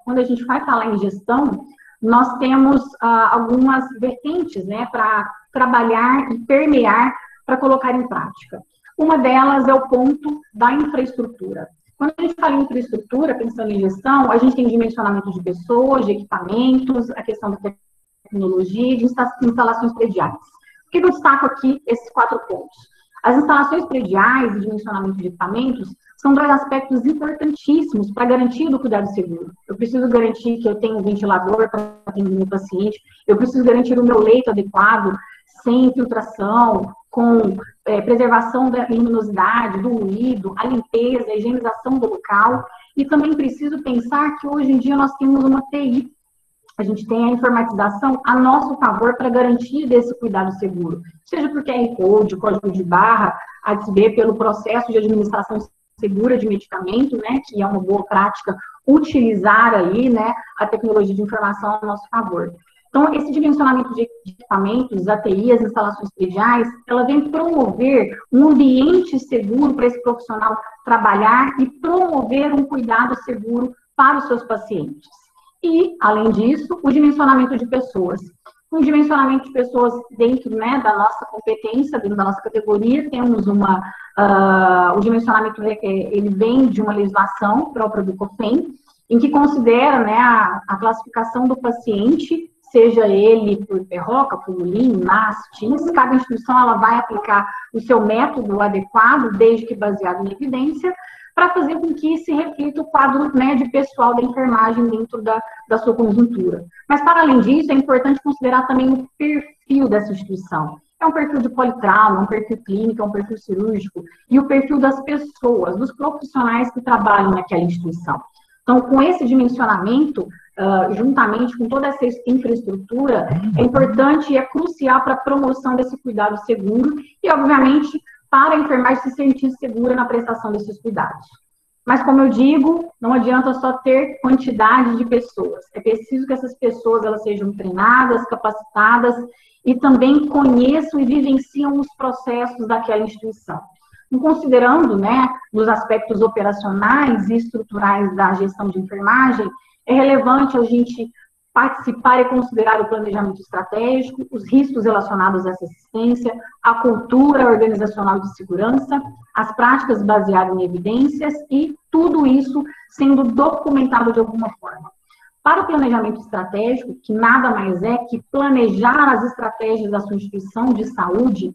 quando a gente vai falar em gestão, nós temos algumas vertentes, né, para trabalhar e permear para colocar em prática. Uma delas é o ponto da infraestrutura. Quando a gente fala em infraestrutura, pensando em gestão, a gente tem dimensionamento de pessoas, de equipamentos, a questão da tecnologia e de instalações prediais. Por que eu destaco aqui esses 4 pontos? As instalações prediais e dimensionamento de equipamentos são 2 aspectos importantíssimos para a garantia do cuidado seguro. Eu preciso garantir que eu tenho um ventilador para atender o meu paciente, eu preciso garantir o meu leito adequado, sem infiltração, com preservação da luminosidade, do ruído, a limpeza, a higienização do local. E também preciso pensar que hoje em dia nós temos uma TI, a gente tem a informatização a nosso favor para garantir desse cuidado seguro, seja por QR Code, código de barra, ADSB, pelo processo de administração segura de medicamento, né, que é uma boa prática utilizar aí, né, a tecnologia de informação a nosso favor. Então, esse dimensionamento de equipamentos, a TI, as instalações prediais, ela vem promover um ambiente seguro para esse profissional trabalhar e promover um cuidado seguro para os seus pacientes. E, além disso, o dimensionamento de pessoas. Um dimensionamento de pessoas dentro, né, da nossa competência, dentro da nossa categoria, temos o dimensionamento, ele vem de uma legislação própria do COFEN, em que considera, né, a classificação do paciente, seja ele por PERROCA, por ULIM, NAS, TINS, cada instituição ela vai aplicar o seu método adequado, desde que baseado em evidência, para fazer com que se reflita o quadro, né, de pessoal da enfermagem dentro da sua conjuntura. Mas, para além disso, é importante considerar também o perfil dessa instituição. É um perfil de politrauma, é um perfil clínico, é um perfil cirúrgico, e o perfil das pessoas, dos profissionais que trabalham naquela instituição. Então, com esse dimensionamento, juntamente com toda essa infraestrutura, é importante e é crucial para a promoção desse cuidado seguro e, obviamente, para a enfermagem se sentir segura na prestação desses cuidados. Mas, como eu digo, não adianta só ter quantidade de pessoas. É preciso que essas pessoas elas sejam treinadas, capacitadas e também conheçam e vivenciam os processos daquela instituição. Considerando, né, os aspectos operacionais e estruturais da gestão de enfermagem, é relevante a gente participar e considerar o planejamento estratégico, os riscos relacionados a essa assistência, a cultura organizacional de segurança, as práticas baseadas em evidências e tudo isso sendo documentado de alguma forma. Para o planejamento estratégico, que nada mais é que planejar as estratégias da sua instituição de saúde,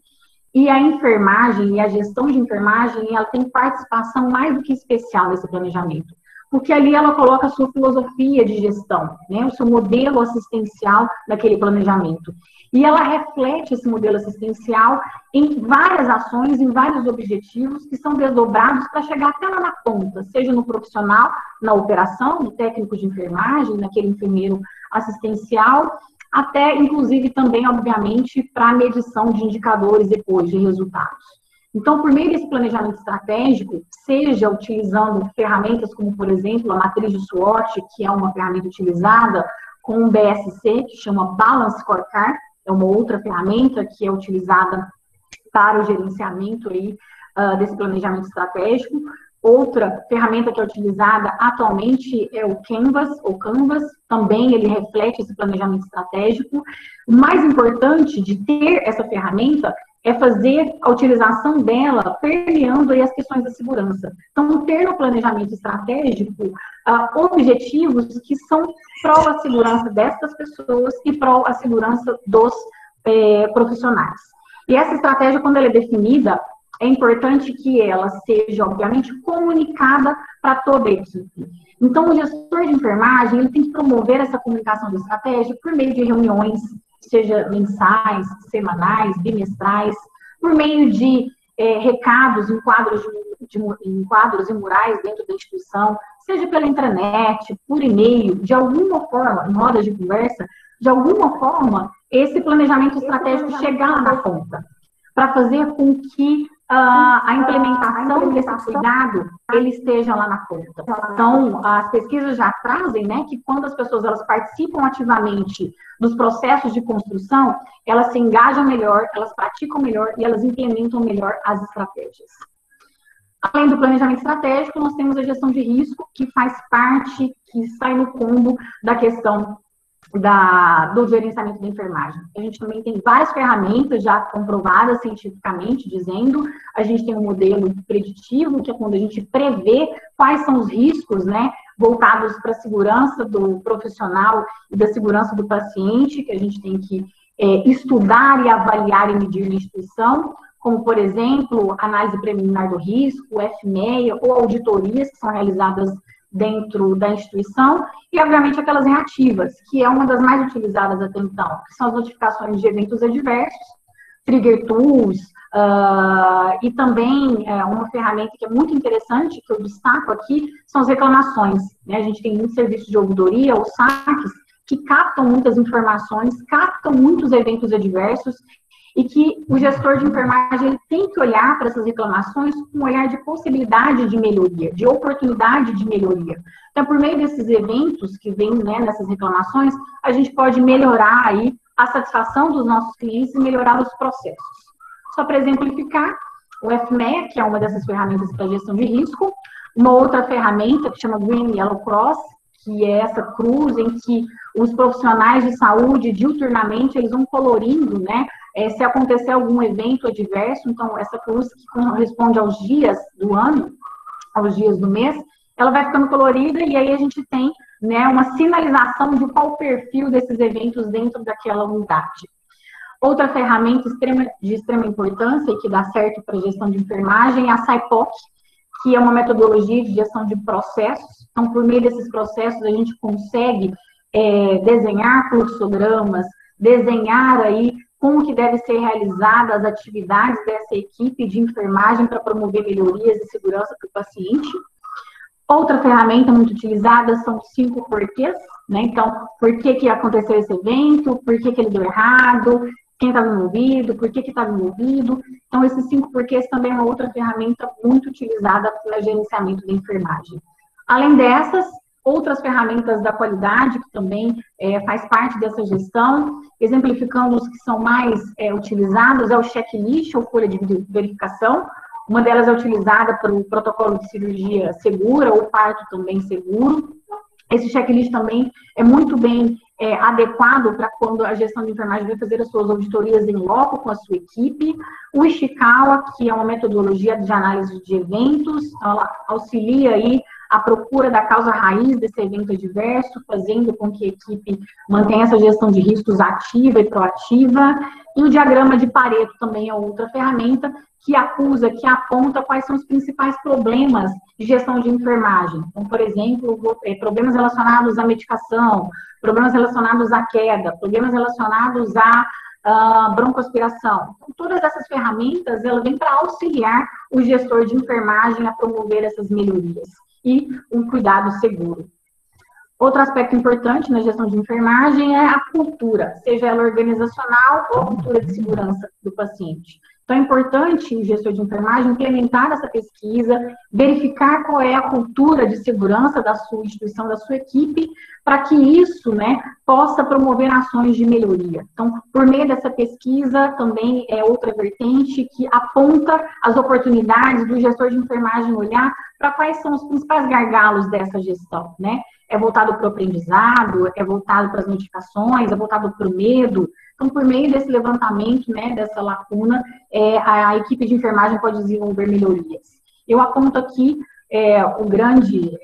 e a enfermagem e a gestão de enfermagem, ela tem participação mais do que especial nesse planejamento. Porque ali ela coloca a sua filosofia de gestão, né, o seu modelo assistencial daquele planejamento. E ela reflete esse modelo assistencial em várias ações, em vários objetivos que são desdobrados para chegar até lá na ponta, seja no profissional, na operação, no técnico de enfermagem, naquele enfermeiro assistencial, até, inclusive, também, obviamente, para a medição de indicadores depois, de resultados. Então, por meio desse planejamento estratégico, seja utilizando ferramentas como, por exemplo, a matriz de SWOT, que é uma ferramenta utilizada, com um BSC, que chama Balance Scorecard, é uma outra ferramenta que é utilizada para o gerenciamento aí, desse planejamento estratégico. Outra ferramenta que é utilizada atualmente é o Canvas, ou Canvas, também ele reflete esse planejamento estratégico. O mais importante de ter essa ferramenta é fazer a utilização dela permeando aí as questões da segurança. Então, ter no planejamento estratégico objetivos que são pró a segurança dessas pessoas e pró a segurança dos profissionais. E essa estratégia, quando ela é definida, é importante que ela seja, obviamente, comunicada para toda a equipe. Então, o gestor de enfermagem, ele tem que promover essa comunicação de estratégia por meio de reuniões, seja mensais, semanais, bimestrais, por meio de recados em quadros e murais dentro da instituição, seja pela intranet, por e-mail, de alguma forma, em rodas de conversa, de alguma forma, esse planejamento estratégico chegar lá na ponta, para fazer com que a implementação desse cuidado, ele esteja lá na ponta. Então, as pesquisas já trazem, né, que quando as pessoas elas participam ativamente dos processos de construção, elas se engajam melhor, elas praticam melhor e elas implementam melhor as estratégias. Além do planejamento estratégico, nós temos a gestão de risco, que faz parte, que sai no combo da questão do gerenciamento da enfermagem. A gente também tem várias ferramentas já comprovadas cientificamente, dizendo, a gente tem um modelo preditivo, que é quando a gente prevê quais são os riscos, né, voltados para a segurança do profissional e da segurança do paciente, que a gente tem que estudar e avaliar e medir na instituição, como, por exemplo, análise preliminar do risco, FMEA, ou auditorias que são realizadas dentro da instituição, e, obviamente, aquelas reativas, que é uma das mais utilizadas até então, que são as notificações de eventos adversos, trigger tools, e também uma ferramenta que é muito interessante, que eu destaco aqui, são as reclamações, né? A gente tem muitos serviços de ouvidoria, ou saques, que captam muitas informações, captam muitos eventos adversos, e que o gestor de enfermagem ele tem que olhar para essas reclamações com um olhar de possibilidade de melhoria, de oportunidade de melhoria. Então, por meio desses eventos que vêm, né, nessas reclamações, a gente pode melhorar aí a satisfação dos nossos clientes e melhorar os processos. Só para exemplificar, o FMEA, que é uma dessas ferramentas para gestão de risco, uma outra ferramenta que chama Green Yellow Cross, que é essa cruz em que os profissionais de saúde, diuturnamente, eles vão colorindo, né, se acontecer algum evento adverso, então essa cruz que corresponde aos dias do ano, aos dias do mês, ela vai ficando colorida e aí a gente tem, né, uma sinalização de qual o perfil desses eventos dentro daquela unidade. Outra ferramenta de extrema importância e que dá certo para a gestão de enfermagem é a SIPOC, que é uma metodologia de gestão de processos. Então, por meio desses processos, a gente consegue desenhar fluxogramas, desenhar aí como que devem ser realizadas as atividades dessa equipe de enfermagem para promover melhorias de segurança para o paciente. Outra ferramenta muito utilizada são os 5 porquês, né? Então, por que aconteceu esse evento, por que ele deu errado, quem estava envolvido, por que estava envolvido. Então, esses 5 porquês também é uma outra ferramenta muito utilizada para gerenciamento da enfermagem. Além dessas, outras ferramentas da qualidade, que também faz parte dessa gestão, exemplificando os que são mais utilizados, é o checklist ou folha de verificação. Uma delas é utilizada para o protocolo de cirurgia segura ou parto também seguro. Esse checklist também é muito bem adequado para quando a gestão de enfermagem vai fazer as suas auditorias em loco com a sua equipe. O Ishikawa, que é uma metodologia de análise de eventos, ela auxilia aí a procura da causa raiz desse evento adverso, fazendo com que a equipe mantenha essa gestão de riscos ativa e proativa. E o diagrama de Pareto também é outra ferramenta que acusa, que aponta quais são os principais problemas de gestão de enfermagem. Então, por exemplo, problemas relacionados à medicação, problemas relacionados à queda, problemas relacionados à broncoaspiração. Então, todas essas ferramentas, elas vêm para auxiliar o gestor de enfermagem a promover essas melhorias e um cuidado seguro. Outro aspecto importante na gestão de enfermagem é a cultura, seja ela organizacional ou a cultura de segurança do paciente. Então, é importante o gestor de enfermagem implementar essa pesquisa, verificar qual é a cultura de segurança da sua instituição, da sua equipe, para que isso, né, possa promover ações de melhoria. Então, por meio dessa pesquisa, também é outra vertente que aponta as oportunidades do gestor de enfermagem olhar para quais são os principais gargalos dessa gestão, né? É voltado para o aprendizado, é voltado para as notificações, é voltado para o medo. Então, por meio desse levantamento, né, dessa lacuna, a equipe de enfermagem pode desenvolver melhorias. Eu aponto aqui a grande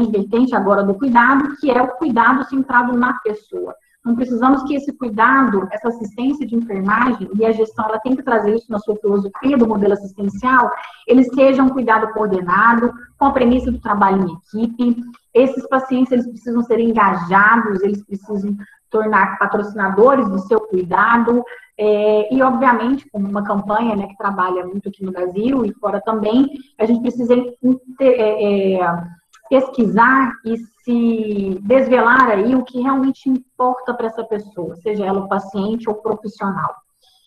vertente agora do cuidado, que é o cuidado centrado na pessoa. Então, precisamos que esse cuidado, essa assistência de enfermagem, e a gestão, ela tem que trazer isso na sua filosofia do modelo assistencial, ele seja um cuidado coordenado, com a premissa do trabalho em equipe. Esses pacientes, eles precisam ser engajados, eles precisam tornar patrocinadores do seu cuidado, e, obviamente, como uma campanha, né, que trabalha muito aqui no Brasil e fora também, a gente precisa pesquisar e se desvelar aí o que realmente importa para essa pessoa, seja ela o paciente ou profissional.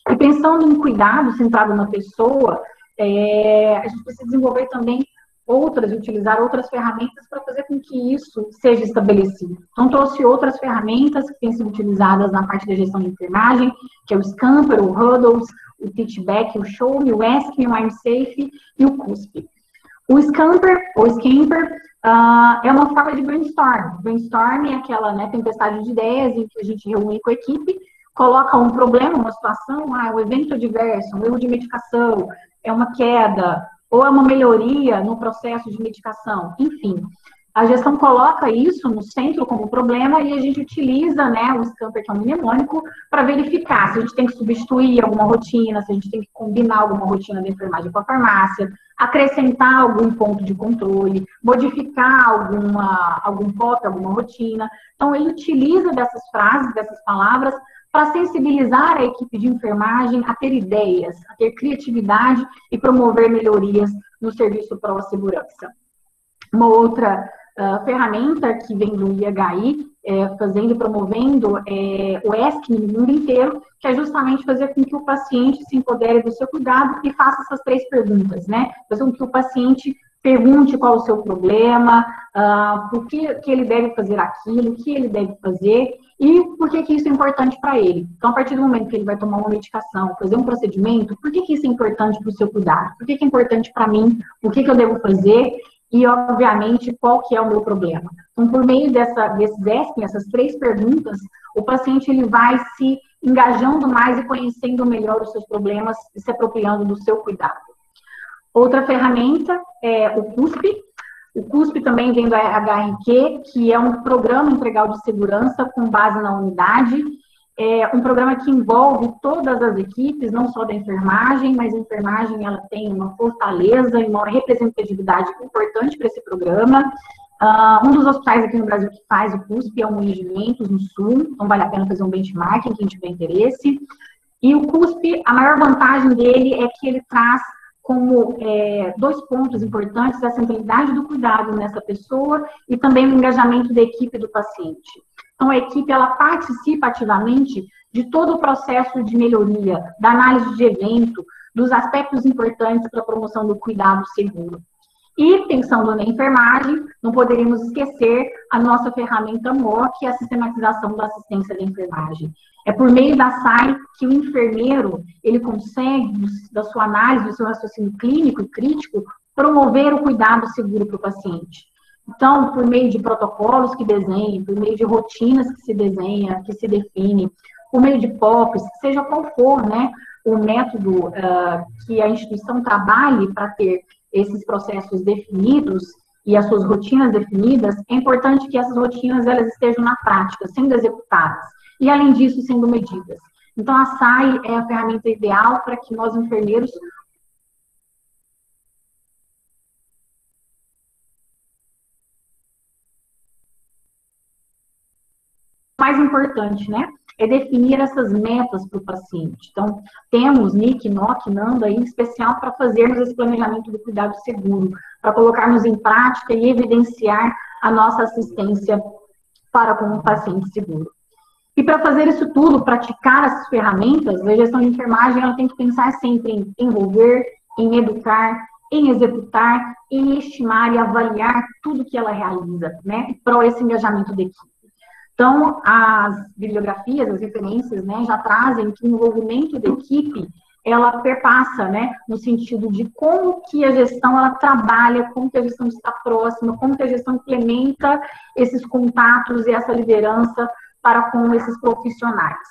E pensando em cuidado centrado na pessoa, a gente precisa desenvolver também utilizar outras ferramentas para fazer com que isso seja estabelecido. Então, trouxe outras ferramentas que têm sido utilizadas na parte da gestão de enfermagem, que é o Scamper, o Hurdles, o Teachback, o Show Me, o Ask Me, o I'm Safe e o CUSP. O Scamper, ou Scamper, é uma forma de brainstorm. Brainstorm é aquela, né, tempestade de ideias em que a gente reúne com a equipe, coloca um problema, uma situação, um evento adverso, um erro de medicação, é uma queda, ou é uma melhoria no processo de medicação, enfim. A gestão coloca isso no centro como problema e a gente utiliza, né, o Scamper, que é um mnemônico, para verificar se a gente tem que substituir alguma rotina, se a gente tem que combinar alguma rotina da enfermagem com a farmácia, acrescentar algum ponto de controle, modificar algum POP, alguma rotina. Então, ele utiliza dessas frases, dessas palavras, para sensibilizar a equipe de enfermagem a ter ideias, a ter criatividade e promover melhorias no serviço pró-segurança. Uma outra ferramenta que vem do IHI, fazendo e promovendo o ESC no mundo inteiro, que é justamente fazer com que o paciente se empodere do seu cuidado e faça essas 3 perguntas, né? Fazer com que o paciente pergunte qual o seu problema, por que ele deve fazer aquilo, o que ele deve fazer e por que isso é importante para ele. Então, a partir do momento que ele vai tomar uma medicação, fazer um procedimento, por que isso é importante para o seu cuidado? Por que é importante para mim? O que eu devo fazer? E, obviamente, qual que é o meu problema. Então, por meio desses ESP, essas 3 perguntas, o paciente ele vai se engajando mais e conhecendo melhor os seus problemas e se apropriando do seu cuidado. Outra ferramenta é o CUSP. O CUSP também vem do HRQ, que é um programa integral de segurança com base na unidade. É um programa que envolve todas as equipes, não só da enfermagem, mas a enfermagem ela tem uma fortaleza e uma representatividade importante para esse programa. Um dos hospitais aqui no Brasil que faz o CUSP é o Moinhos de Ventos, no Sul, então vale a pena fazer um benchmarking, quem tiver interesse. E o CUSP, a maior vantagem dele é que ele traz como 2 pontos importantes, a centralidade do cuidado nessa pessoa e também o engajamento da equipe do paciente. Então, a equipe, ela participa ativamente de todo o processo de melhoria, da análise de evento, dos aspectos importantes para a promoção do cuidado seguro. E, pensando na enfermagem, não poderíamos esquecer a nossa ferramenta MOR, que é a sistematização da assistência da enfermagem. É por meio da SAI que o enfermeiro, ele consegue, da sua análise, do seu raciocínio clínico e crítico, promover o cuidado seguro para o paciente. Então, por meio de protocolos que desenha, por meio de rotinas que se desenha, que se define, por meio de POPs, seja qual for, né, o método que a instituição trabalhe para ter esses processos definidos e as suas rotinas definidas, é importante que essas rotinas elas estejam na prática, sendo executadas, e além disso, sendo medidas. Então, a SAI é a ferramenta ideal para que nós, enfermeiros, mais importante, né, é definir essas metas para o paciente. Então, temos NIC, NOC, NANDO aí, em especial para fazermos esse planejamento do cuidado seguro, para colocarmos em prática e evidenciar a nossa assistência para com o paciente seguro. E para fazer isso tudo, praticar essas ferramentas, a gestão de enfermagem ela tem que pensar sempre em envolver, em educar, em executar, em estimar e avaliar tudo que ela realiza, né, para esse engajamento da equipe. Então, as bibliografias, as referências, né, já trazem que o envolvimento da equipe, ela perpassa, né, no sentido de como que a gestão, ela trabalha, como que a gestão está próxima, como que a gestão implementa esses contatos e essa liderança para com esses profissionais.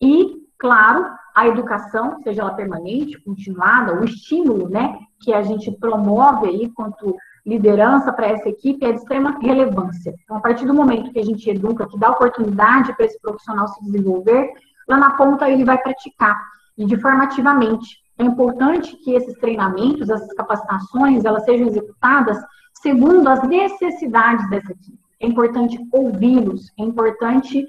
E, claro, a educação, seja ela permanente, continuada, o estímulo, né, que a gente promove aí quanto liderança para essa equipe é de extrema relevância. Então, a partir do momento que a gente educa, que dá oportunidade para esse profissional se desenvolver, lá na ponta ele vai praticar, e de forma ativamente. É importante que esses treinamentos, essas capacitações, elas sejam executadas segundo as necessidades dessa equipe. É importante ouvi-los, é importante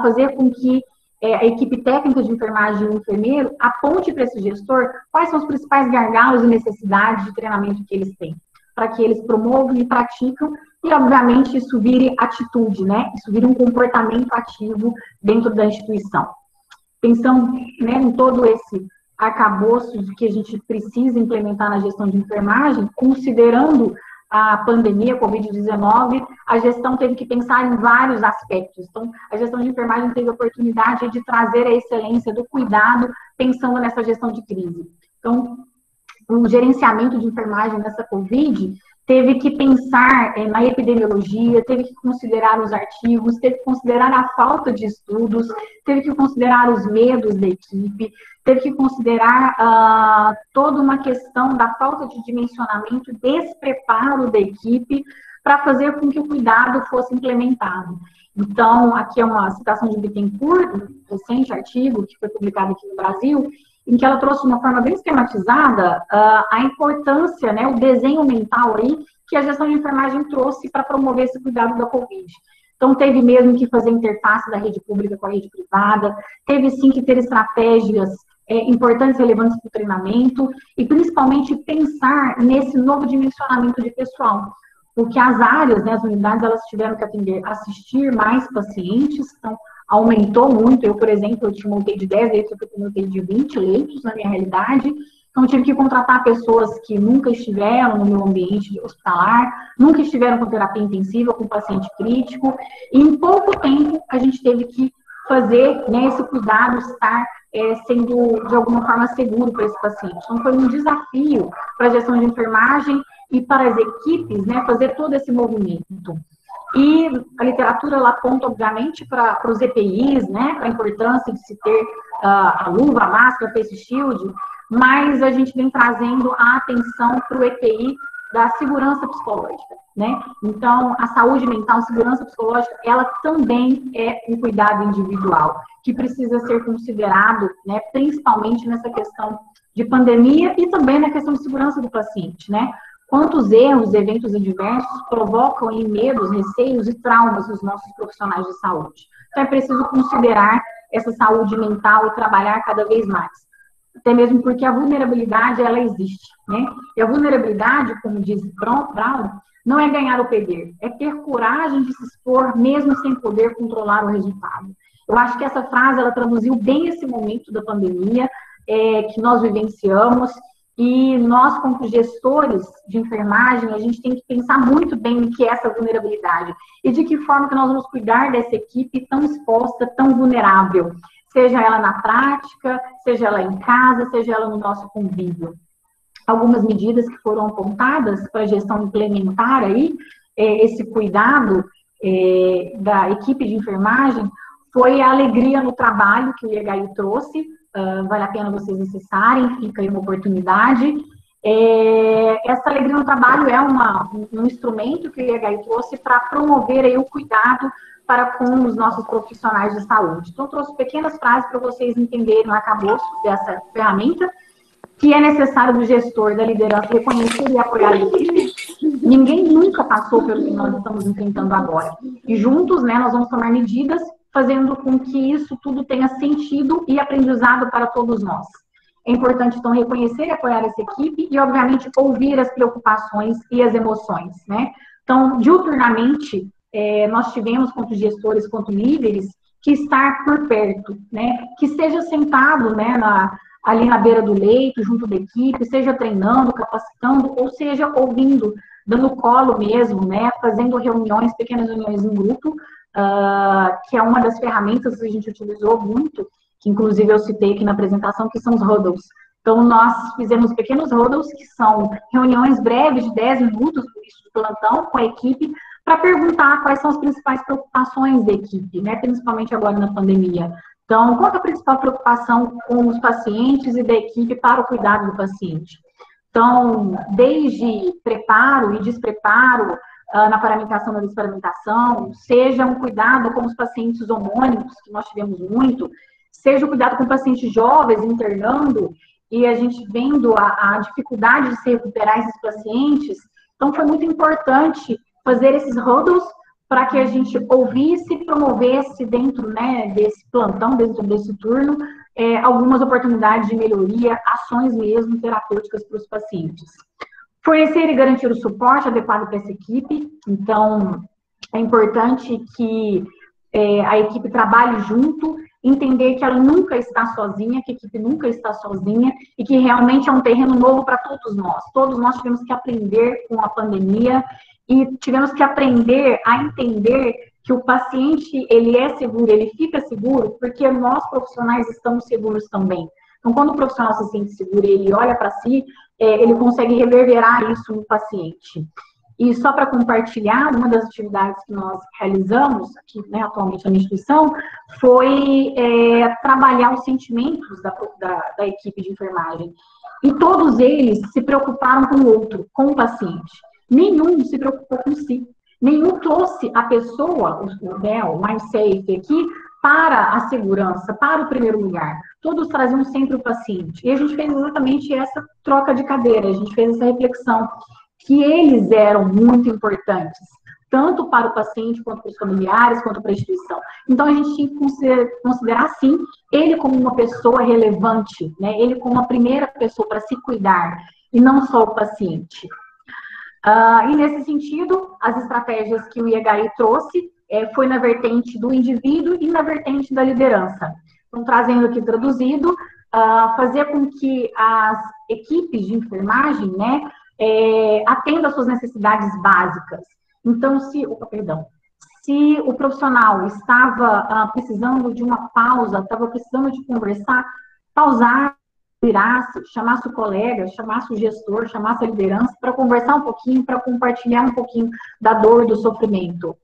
fazer com que a equipe técnica de enfermagem e o enfermeiro aponte para esse gestor quais são os principais gargalos e necessidades de treinamento que eles têm, para que eles promovam e praticam, e, obviamente, isso vire atitude, né? Isso vire um comportamento ativo dentro da instituição. Pensando, né, em todo esse arcabouço que a gente precisa implementar na gestão de enfermagem, considerando a pandemia, Covid-19, a gestão teve que pensar em vários aspectos. Então, a gestão de enfermagem teve a oportunidade de trazer a excelência do cuidado, pensando nessa gestão de crise. Então, o gerenciamento de enfermagem nessa Covid teve que pensar na epidemiologia, teve que considerar os artigos, teve que considerar a falta de estudos, teve que considerar os medos da equipe, teve que considerar toda uma questão da falta de dimensionamento, despreparo da equipe para fazer com que o cuidado fosse implementado. Então, aqui é uma citação de Bittencourt, um recente artigo que foi publicado aqui no Brasil, em que ela trouxe de uma forma bem esquematizada a importância, né, o desenho mental aí que a gestão de enfermagem trouxe para promover esse cuidado da Covid. Então, teve mesmo que fazer interface da rede pública com a rede privada, teve sim que ter estratégias importantes e relevantes para o treinamento, e principalmente pensar nesse novo dimensionamento de pessoal, porque as áreas, né, as unidades, elas tiveram que assistir mais pacientes, então, aumentou muito. Eu, por exemplo, eu tinha uma UTI de 10 leitos, eu tenho uma UTI de 20 leitos na minha realidade, então tive que contratar pessoas que nunca estiveram no meu ambiente hospitalar, nunca estiveram com terapia intensiva, com paciente crítico, e em pouco tempo a gente teve que fazer, né, esse cuidado estar sendo, de alguma forma, seguro para esse paciente. Então, foi um desafio para a gestão de enfermagem e para as equipes, né, fazer todo esse movimento. E a literatura ela aponta, obviamente, para os EPIs, né, para a importância de se ter a luva, a máscara, a face shield, mas a gente vem trazendo a atenção para o EPI da segurança psicológica, né? Então, a saúde mental, a segurança psicológica, ela também é um cuidado individual, que precisa ser considerado, né, principalmente nessa questão de pandemia e também na questão de segurança do paciente, né? Quantos erros, eventos adversos provocam em medos, receios e traumas nos nossos profissionais de saúde. Então, é preciso considerar essa saúde mental e trabalhar cada vez mais. Até mesmo porque a vulnerabilidade, ela existe, né? E a vulnerabilidade, como diz Brown, não é ganhar ou perder, é ter coragem de se expor, mesmo sem poder controlar o resultado. Eu acho que essa frase, ela traduziu bem esse momento da pandemia que nós vivenciamos. E nós, como gestores de enfermagem, a gente tem que pensar muito bem no que é essa vulnerabilidade e de que forma que nós vamos cuidar dessa equipe tão exposta, tão vulnerável, seja ela na prática, seja ela em casa, seja ela no nosso convívio. Algumas medidas que foram apontadas para a gestão implementar aí esse cuidado da equipe de enfermagem foi a alegria no trabalho que o IHI trouxe. Vale a pena vocês acessarem, fica aí uma oportunidade. Essa alegria no trabalho é um instrumento que o IHI trouxe para promover aí o cuidado para com os nossos profissionais de saúde. Então, eu trouxe pequenas frases para vocês entenderem o arcabouço dessa ferramenta, que é necessário do gestor, da liderança, reconhecer e apoiar a equipe. Ninguém nunca passou pelo que nós estamos enfrentando agora. E juntos, né, nós vamos tomar medidas fazendo com que isso tudo tenha sentido e aprendizado para todos nós. É importante, então, reconhecer e apoiar essa equipe e, obviamente, ouvir as preocupações e as emoções, né? Então, diuturnamente, nós tivemos, quanto gestores, quanto líderes, que estar por perto, né? Que seja sentado, né, ali na beira do leito, junto da equipe, seja treinando, capacitando, ou seja, ouvindo, dando colo mesmo, né? Fazendo reuniões, pequenas reuniões em grupo, que é uma das ferramentas que a gente utilizou muito, que inclusive eu citei aqui na apresentação, que são os huddles. Então, nós fizemos pequenos huddles, que são reuniões breves de 10 minutos, por isso de plantão, com a equipe, para perguntar quais são as principais preocupações da equipe, né, principalmente agora na pandemia. Então, qual é a principal preocupação com os pacientes e da equipe para o cuidado do paciente? Então, desde preparo e despreparo, na paramentação, na desparamentação, seja um cuidado com os pacientes homônimos, que nós tivemos muito, seja o cuidado com pacientes jovens internando, e a gente vendo a dificuldade de se recuperar esses pacientes. Então, foi muito importante fazer esses huddles para que a gente ouvisse e promovesse dentro, né, desse plantão, dentro desse turno, algumas oportunidades de melhoria, ações mesmo terapêuticas para os pacientes. Fornecer e garantir o suporte adequado para essa equipe. Então, é importante que a equipe trabalhe junto, entender que ela nunca está sozinha, que a equipe nunca está sozinha e que realmente é um terreno novo para todos nós. Todos nós tivemos que aprender com a pandemia e tivemos que aprender a entender que o paciente, ele é seguro, ele fica seguro porque nós profissionais estamos seguros também. Então, quando o profissional se sente seguro e ele olha para si, ele consegue reverberar isso no paciente. E só para compartilhar, uma das atividades que nós realizamos aqui, né, atualmente na instituição, foi trabalhar os sentimentos da equipe de enfermagem. E todos eles se preocuparam com o outro, com o paciente. Nenhum se preocupou com si. Nenhum trouxe a pessoa, o mais safe aqui, para a segurança, para o primeiro lugar. Todos traziam sempre o paciente. E a gente fez exatamente essa troca de cadeira, a gente fez essa reflexão, que eles eram muito importantes, tanto para o paciente, quanto para os familiares, quanto para a instituição. Então, a gente tinha que considerar, sim, ele como uma pessoa relevante, né? Ele como a primeira pessoa para se cuidar, e não só o paciente. E nesse sentido, as estratégias que o IHI trouxe foi na vertente do indivíduo e na vertente da liderança. Então, trazendo aqui traduzido, fazer com que as equipes de enfermagem, né, atendam às suas necessidades básicas. Então, se o profissional estava precisando de uma pausa, estava precisando de conversar, pausar, virasse, chamasse o colega, chamasse o gestor, chamasse a liderança para conversar um pouquinho, para compartilhar um pouquinho da dor, do sofrimento.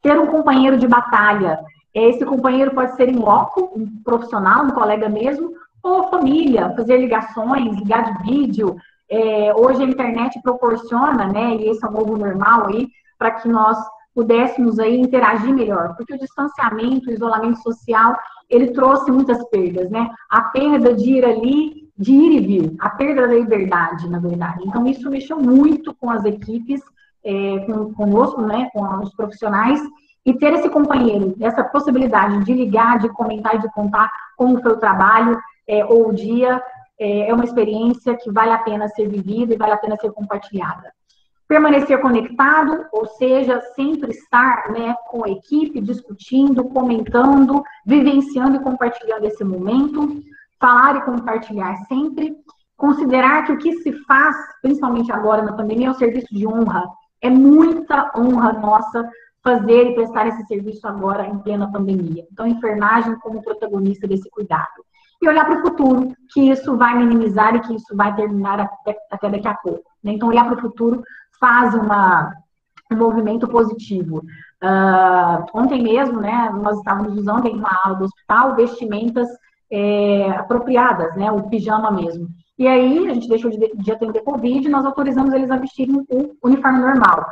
Ter um companheiro de batalha. Esse companheiro pode ser em loco, um profissional, um colega mesmo, ou família, fazer ligações, ligar de vídeo. Hoje a internet proporciona, né, e esse é o novo normal aí, para que nós pudéssemos aí interagir melhor, porque o distanciamento, o isolamento social, ele trouxe muitas perdas, né? A perda de ir ali, de ir e vir, a perda da liberdade, na verdade. Então, isso mexeu muito com as equipes, conosco, né, com os profissionais, e ter esse companheiro, essa possibilidade de ligar, de comentar e de contar como foi o trabalho ou o dia, é uma experiência que vale a pena ser vivida e vale a pena ser compartilhada. Permanecer conectado, ou seja, sempre estar, né, com a equipe, discutindo, comentando, vivenciando e compartilhando esse momento. Falar e compartilhar sempre. Considerar que o que se faz, principalmente agora na pandemia, é um serviço de honra. É muita honra nossa fazer e prestar esse serviço agora em plena pandemia. Então, a enfermagem como protagonista desse cuidado. E olhar para o futuro, que isso vai minimizar e que isso vai terminar até daqui a pouco. Né? Então, olhar para o futuro faz um movimento positivo. Ontem mesmo, né, nós estávamos usando em uma aula do hospital vestimentas apropriadas, né, o pijama mesmo. E aí, a gente deixou de atender Covid e nós autorizamos eles a vestirem o uniforme normal.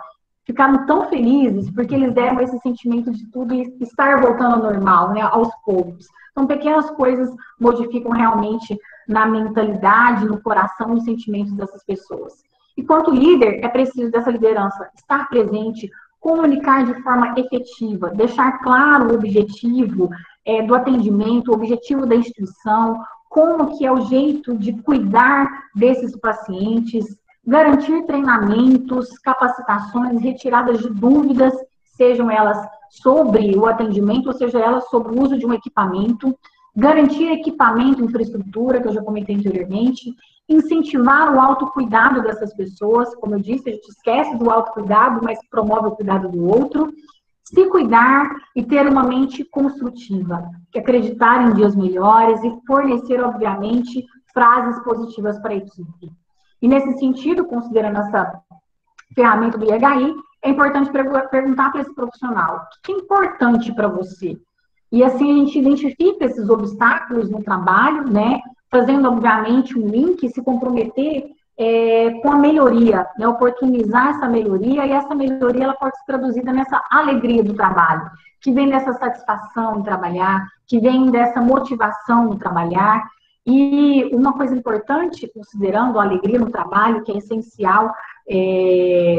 Ficaram tão felizes porque eles deram esse sentimento de tudo estar voltando ao normal, né, aos poucos. Então, pequenas coisas modificam realmente na mentalidade, no coração, nos sentimentos dessas pessoas. E quanto líder, é preciso dessa liderança estar presente, comunicar de forma efetiva, deixar claro o objetivo do atendimento, o objetivo da instituição, como que é o jeito de cuidar desses pacientes, garantir treinamentos, capacitações, retiradas de dúvidas, sejam elas sobre o atendimento, ou seja elas sobre o uso de um equipamento, garantir equipamento, infraestrutura, que eu já comentei anteriormente, incentivar o autocuidado dessas pessoas, como eu disse, a gente esquece do autocuidado, mas promove o cuidado do outro, se cuidar e ter uma mente construtiva, que acreditar em dias melhores e fornecer, obviamente, frases positivas para a equipe. E nesse sentido, considerando essa ferramenta do IHI, é importante perguntar para esse profissional, o que é importante para você? E assim a gente identifica esses obstáculos no trabalho, né? Fazendo, obviamente, um link e se comprometer com a melhoria, né? Oportunizar essa melhoria, e essa melhoria ela pode ser traduzida nessa alegria do trabalho, que vem dessa satisfação em trabalhar, que vem dessa motivação no trabalhar. E uma coisa importante, considerando a alegria no trabalho, que é essencial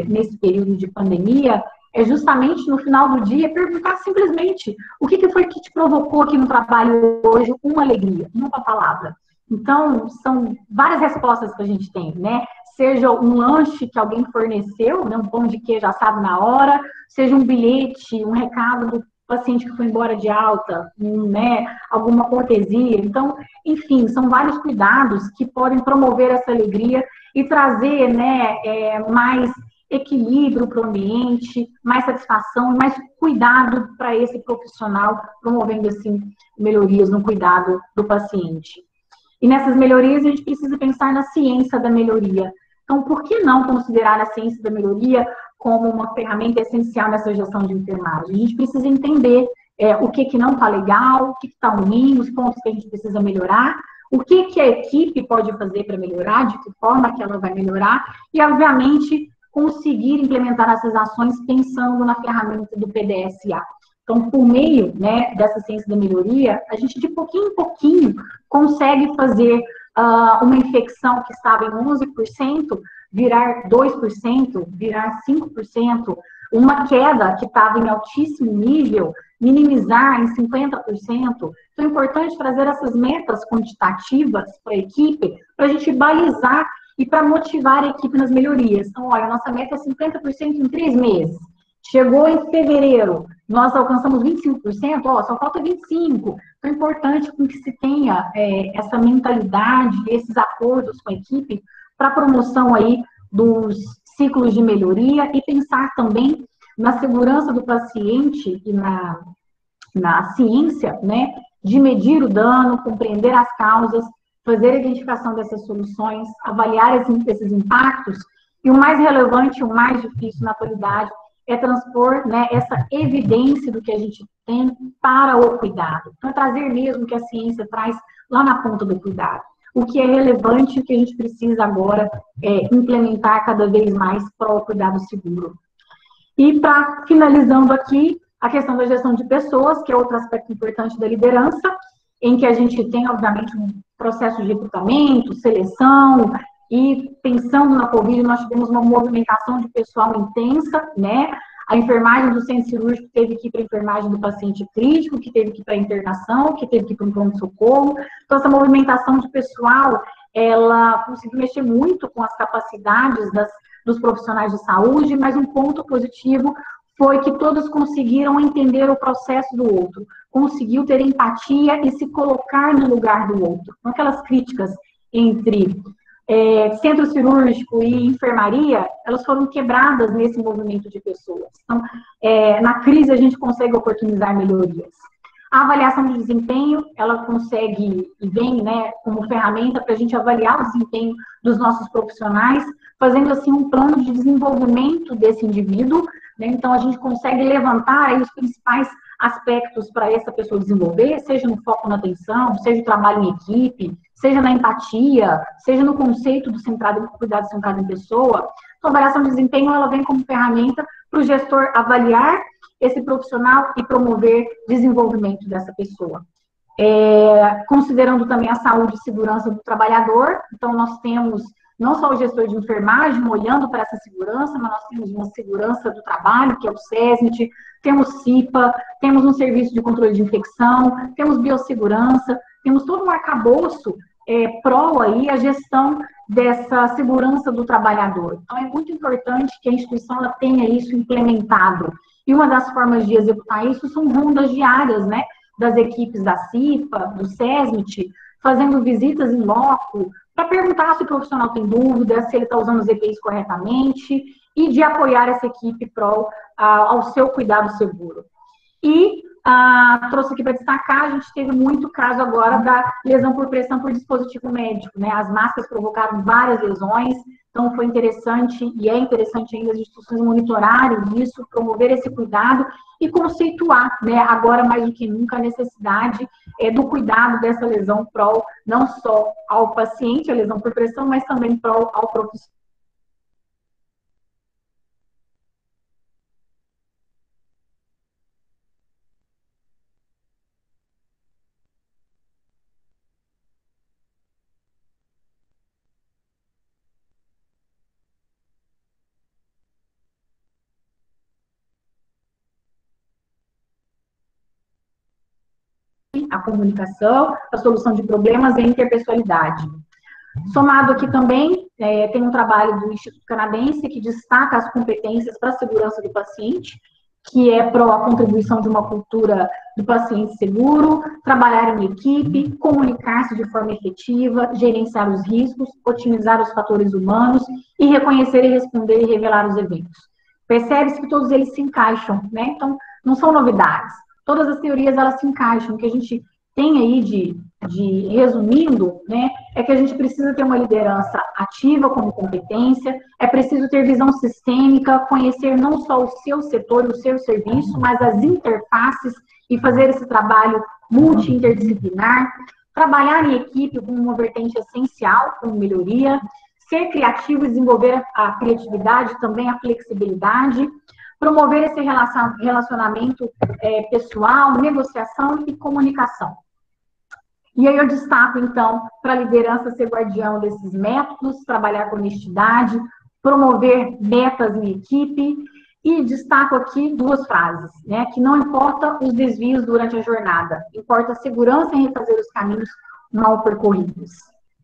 nesse período de pandemia, é justamente no final do dia perguntar simplesmente o que foi que te provocou aqui no trabalho hoje uma alegria, uma palavra. Então, são várias respostas que a gente tem, né? Seja um lanche que alguém forneceu, né? Um pão de queijo assado na hora, seja um bilhete, um recado do paciente que foi embora de alta, né? Alguma cortesia. Então, enfim, são vários cuidados que podem promover essa alegria e trazer, né, mais equilíbrio para o ambiente, mais satisfação e mais cuidado para esse profissional, promovendo, assim, melhorias no cuidado do paciente. E nessas melhorias a gente precisa pensar na ciência da melhoria. Então, por que não considerar a ciência da melhoria como uma ferramenta essencial nessa gestão de enfermagem? A gente precisa entender o que não está legal, o que está ruim, os pontos que a gente precisa melhorar, o que a equipe pode fazer para melhorar, de que forma que ela vai melhorar, e, obviamente, conseguir implementar essas ações pensando na ferramenta do PDSA. Então, por meio, né, dessa ciência da melhoria, a gente, de pouquinho em pouquinho, consegue fazer uma infecção que estava em 11%, virar 2%, virar 5%, uma queda que estava em altíssimo nível, minimizar em 50%. Então, é importante trazer essas metas quantitativas para a equipe, para a gente balizar e para motivar a equipe nas melhorias. Então, olha, nossa meta é 50% em 3 meses. Chegou em fevereiro, nós alcançamos 25%, só falta 25%. Então, é importante que se tenha essa mentalidade, esses acordos com a equipe para a promoção aí dos ciclos de melhoria e pensar também na segurança do paciente e na ciência, né, de medir o dano, compreender as causas, fazer a identificação dessas soluções, avaliar esses impactos, e o mais relevante, o mais difícil na atualidade, é transpor, né, essa evidência do que a gente tem para o cuidado. Então, é trazer mesmo o que a ciência traz lá na ponta do cuidado. O que é relevante e o que a gente precisa agora implementar cada vez mais para o cuidado seguro. E, para finalizando aqui, a questão da gestão de pessoas, que é outro aspecto importante da liderança, em que a gente tem, obviamente, um processo de recrutamento, seleção, e pensando na Covid, nós tivemos uma movimentação de pessoal intensa, né? A enfermagem do centro cirúrgico teve que ir para a enfermagem do paciente crítico, que teve que ir para a internação, que teve que ir para um pronto-socorro. Então, essa movimentação de pessoal, ela conseguiu mexer muito com as capacidades dos profissionais de saúde, mas um ponto positivo foi que todos conseguiram entender o processo do outro, conseguiu ter empatia e se colocar no lugar do outro. Então, aquelas críticas entre centro cirúrgico e enfermaria, elas foram quebradas nesse movimento de pessoas. Então, na crise, a gente consegue oportunizar melhorias. A avaliação de desempenho, ela consegue e vem, né, como ferramenta para a gente avaliar o desempenho dos nossos profissionais, fazendo, assim, um plano de desenvolvimento desse indivíduo, né? Então, a gente consegue levantar aí os principais aspectos para essa pessoa desenvolver, seja no foco na atenção, seja no trabalho em equipe, seja na empatia, seja no conceito do cuidado centrado em pessoa. Então, a avaliação de desempenho, ela vem como ferramenta para o gestor avaliar esse profissional e promover desenvolvimento dessa pessoa. Considerando também a saúde e segurança do trabalhador, então nós temos não só o gestor de enfermagem olhando para essa segurança, mas nós temos uma segurança do trabalho, que é o SESMIT, temos CIPA, temos um serviço de controle de infecção, temos biossegurança, temos todo um arcabouço pró aí a gestão dessa segurança do trabalhador. Então, é muito importante que a instituição ela tenha isso implementado. E uma das formas de executar isso são rondas diárias, né, das equipes da CIPA, do SESMIT, fazendo visitas em loco, para perguntar se o profissional tem dúvida, se ele está usando os EPIs corretamente, e de apoiar essa equipe pró ao seu cuidado seguro. E trouxe aqui para destacar, a gente teve muito caso agora da lesão por pressão por dispositivo médico, né? As máscaras provocaram várias lesões, então foi interessante, e é interessante ainda as instituições monitorarem isso, promover esse cuidado e conceituar, né, agora mais do que nunca, a necessidade do cuidado dessa lesão pró, não só ao paciente, a lesão por pressão, mas também pró ao profissional. A comunicação, a solução de problemas e a interpessoalidade. Somado aqui também, tem um trabalho do Instituto Canadense que destaca as competências para a segurança do paciente, que é para a contribuição de uma cultura do paciente seguro, trabalhar em equipe, comunicar-se de forma efetiva, gerenciar os riscos, otimizar os fatores humanos e reconhecer e responder e revelar os eventos. Percebe-se que todos eles se encaixam, né? Então, não são novidades. Todas as teorias, elas se encaixam, que a gente tem aí resumindo, né, é que a gente precisa ter uma liderança ativa como competência, é preciso ter visão sistêmica, conhecer não só o seu setor, o seu serviço, mas as interfaces e fazer esse trabalho multi-interdisciplinar, trabalhar em equipe como uma vertente essencial, como melhoria, ser criativo e desenvolver a criatividade, também a flexibilidade, promover esse relacionamento pessoal, negociação e comunicação. E aí eu destaco, então, para a liderança ser guardião desses métodos, trabalhar com honestidade, promover metas em equipe, e destaco aqui duas frases, né, que não importa os desvios durante a jornada, importa a segurança em refazer os caminhos mal percorridos.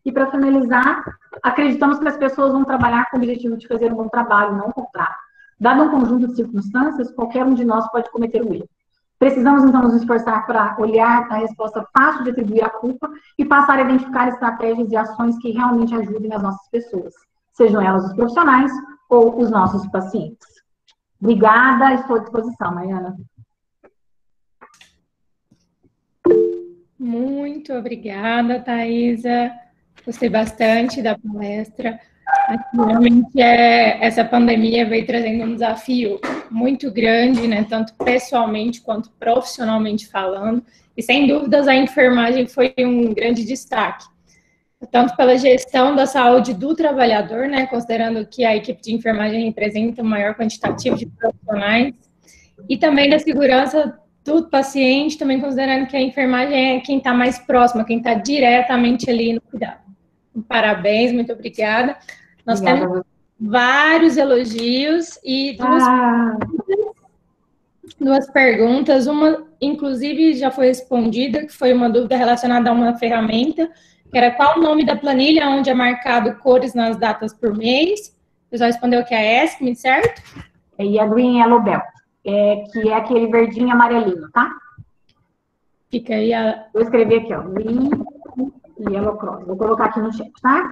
E para finalizar, acreditamos que as pessoas vão trabalhar com o objetivo de fazer um bom trabalho, não o contrário. Dado um conjunto de circunstâncias, qualquer um de nós pode cometer um erro. Precisamos, então, nos esforçar para olhar a resposta fácil de atribuir a culpa e passar a identificar estratégias e ações que realmente ajudem as nossas pessoas, sejam elas os profissionais ou os nossos pacientes. Obrigada, estou à disposição, Mariana. Muito obrigada, Thaisa. Gostei bastante da palestra. Realmente, essa pandemia veio trazendo um desafio muito grande, né, tanto pessoalmente quanto profissionalmente falando, e sem dúvidas a enfermagem foi um grande destaque, tanto pela gestão da saúde do trabalhador, né, considerando que a equipe de enfermagem representa o maior quantitativo de profissionais, e também da segurança do paciente, também considerando que a enfermagem é quem está mais próxima, quem está diretamente ali no cuidado. Parabéns, muito obrigada. Nós temos vários elogios e duas perguntas. Uma, inclusive, já foi respondida, que foi uma dúvida relacionada a uma ferramenta, que era qual o nome da planilha onde é marcado cores nas datas por mês. O pessoal respondeu que é a ESCME, certo? E a Green Yellow Belt, que é aquele verdinho e amarelinho, tá? Fica aí a... Vou escrever aqui, ó, Green Yellow Cross. Vou colocar aqui no chat, tá?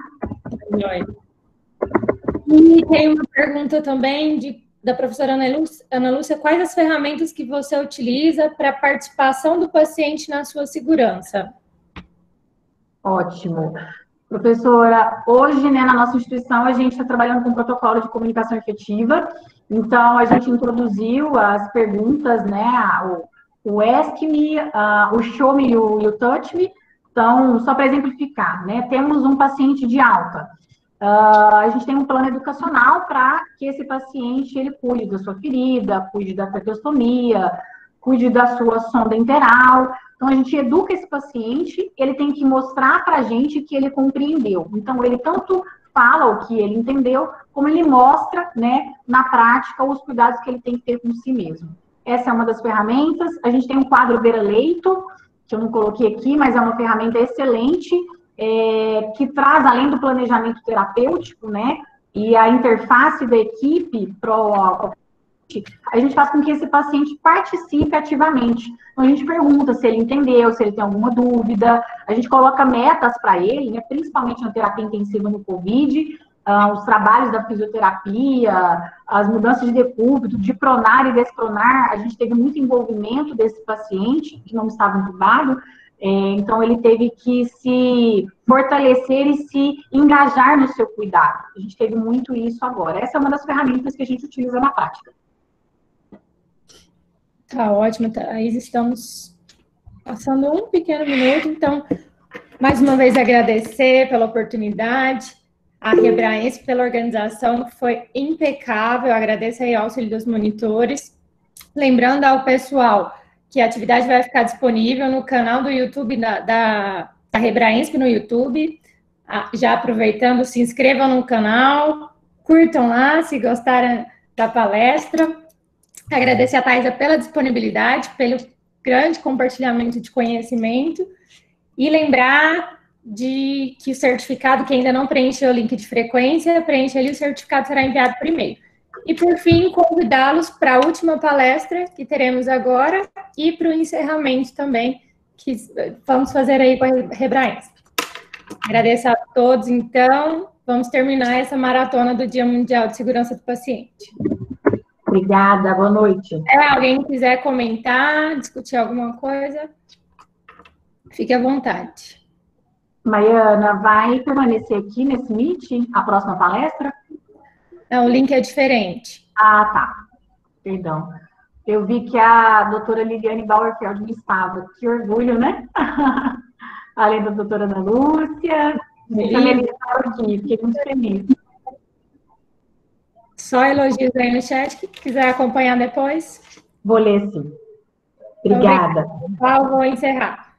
E tem uma pergunta também da professora Ana Lúcia, quais as ferramentas que você utiliza para a participação do paciente na sua segurança? Ótimo. Professora, hoje, né, na nossa instituição, a gente está trabalhando com protocolo de comunicação efetiva, então a gente introduziu as perguntas, né, o Ask Me, o Show Me e o Touch Me. Então, só para exemplificar, né, temos um paciente de alta. A gente tem um plano educacional para que esse paciente ele cuide da sua ferida, cuide da traqueostomia, cuide da sua sonda interal. Então, a gente educa esse paciente, ele tem que mostrar para a gente que ele compreendeu. Então, ele tanto fala o que ele entendeu, como ele mostra, né, na prática, os cuidados que ele tem que ter com si mesmo. Essa é uma das ferramentas. A gente tem um quadro beira-leito, que eu não coloquei aqui, mas é uma ferramenta excelente, que traz, além do planejamento terapêutico, né, e a interface da equipe a gente faz com que esse paciente participe ativamente. Então, a gente pergunta se ele entendeu, se ele tem alguma dúvida, a gente coloca metas para ele, né, principalmente na terapia intensiva no COVID, os trabalhos da fisioterapia, as mudanças de decúbito, de pronar e despronar, a gente teve muito envolvimento desse paciente que não estava entubado, então ele teve que se fortalecer e se engajar no seu cuidado. A gente teve muito isso agora. Essa é uma das ferramentas que a gente utiliza na prática. Tá ótimo, Thaís, estamos passando um pequeno minuto, então, mais uma vez agradecer pela oportunidade, a Rebraense pela organização, que foi impecável, eu agradeço aí ao auxílio dos monitores, lembrando ao pessoal que a atividade vai ficar disponível no canal do YouTube da Rebraense no YouTube, já aproveitando, se inscrevam no canal, curtam lá, se gostaram da palestra. Agradecer a Thaisa pela disponibilidade, pelo grande compartilhamento de conhecimento e lembrar de que o certificado, que ainda não preencheu o link de frequência, preenche ali, o certificado será enviado por e-mail. E, por fim, convidá-los para a última palestra que teremos agora e para o encerramento também, que vamos fazer aí com a Rebraense. Agradeço a todos, então, vamos terminar essa maratona do Dia Mundial de Segurança do Paciente. Obrigada, boa noite. Alguém quiser comentar, discutir alguma coisa? Fique à vontade. Maiana, vai permanecer aqui nesse Meet, a próxima palestra? Não, o link é diferente. Ah, tá. Perdão. Eu vi que a doutora Liliane Bauerfeld estava. Que orgulho, né? Além da doutora Ana Lúcia. Deixa a Melissa aqui, fiquei muito feliz. Só elogios aí no chat, que quiser acompanhar depois. Vou ler sim. Obrigada. Então, vou encerrar.